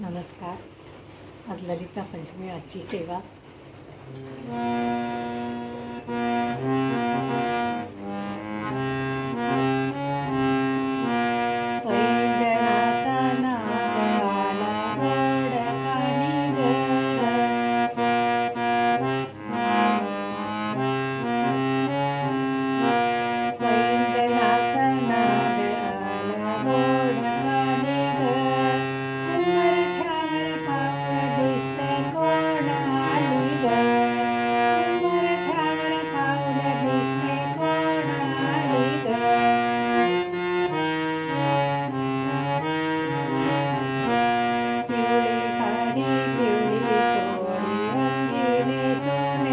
नमस्कार. आज ललिता पंचमी आजची सेवा. पैंजणाचा नाद आला ओळखानी ग. पैंजणाचा नाद आला ओळखानी ग. उंबरठ्यावर पाऊल दिसतंय कोण आली ग. उंबरठ्यावर पाऊल दिसतंय कोण आली ग. पिवळी साडी पिवळी चोळी अंगी नेसून.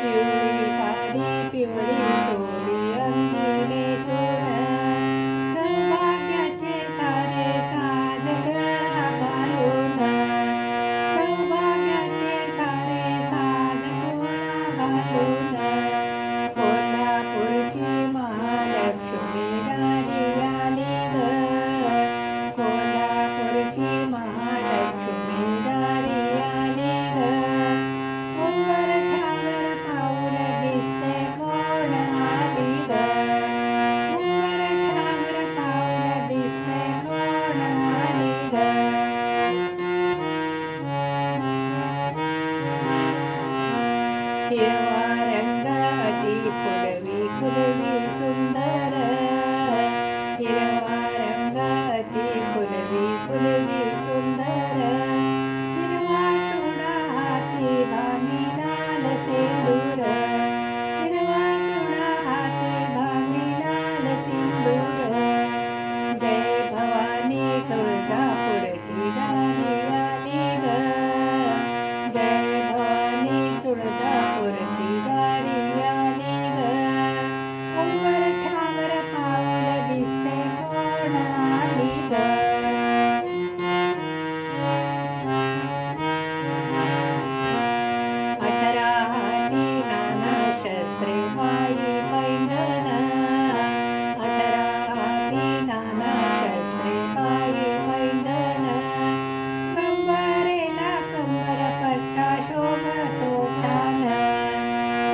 पिवळी साडी पिवळी चोळी अंगी नेसून. सौभाग्याचे सारे साज गळा घालून. सौभाग्याचे सारे साज गळा घालून. कोल्हापूरची महालक्ष्मी दारी आली ग. कोल्हापूरची महालक्ष्मी दारी आली ग. उंबरठ्यावर पाऊल दिसतंय कोण आली ग. उंबरठ्यावर पाऊल दिसतंय कोण आली ग. हिरवा रंग अति कुलवी कुलवी सुंदर. हिरवा रंग अति कुलवी कुलवी सुंदर. हिरवा चुडा हाती भांगी लाल सिंदूर. हिरवा चुडा हाती भांगी लाल सिंदूर. जय भवानी तुळजापूरची दारी आली ग. जय भवानी तुळजापूरची दारी आली ग. उंबरठ्यावर पाऊल दिसतंय कोण आली ग. अठरा हाती नाना शस्त्रे पायी पैंजण. अठरा हाती नाना शस्त्रे पायी पैंजण. कंबरेला कंबरपट्टा शोभतो छान.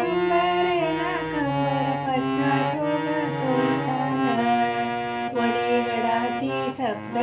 कंबरेला कंबरपट्टा शोभतो छान. वडीगडाची सप्त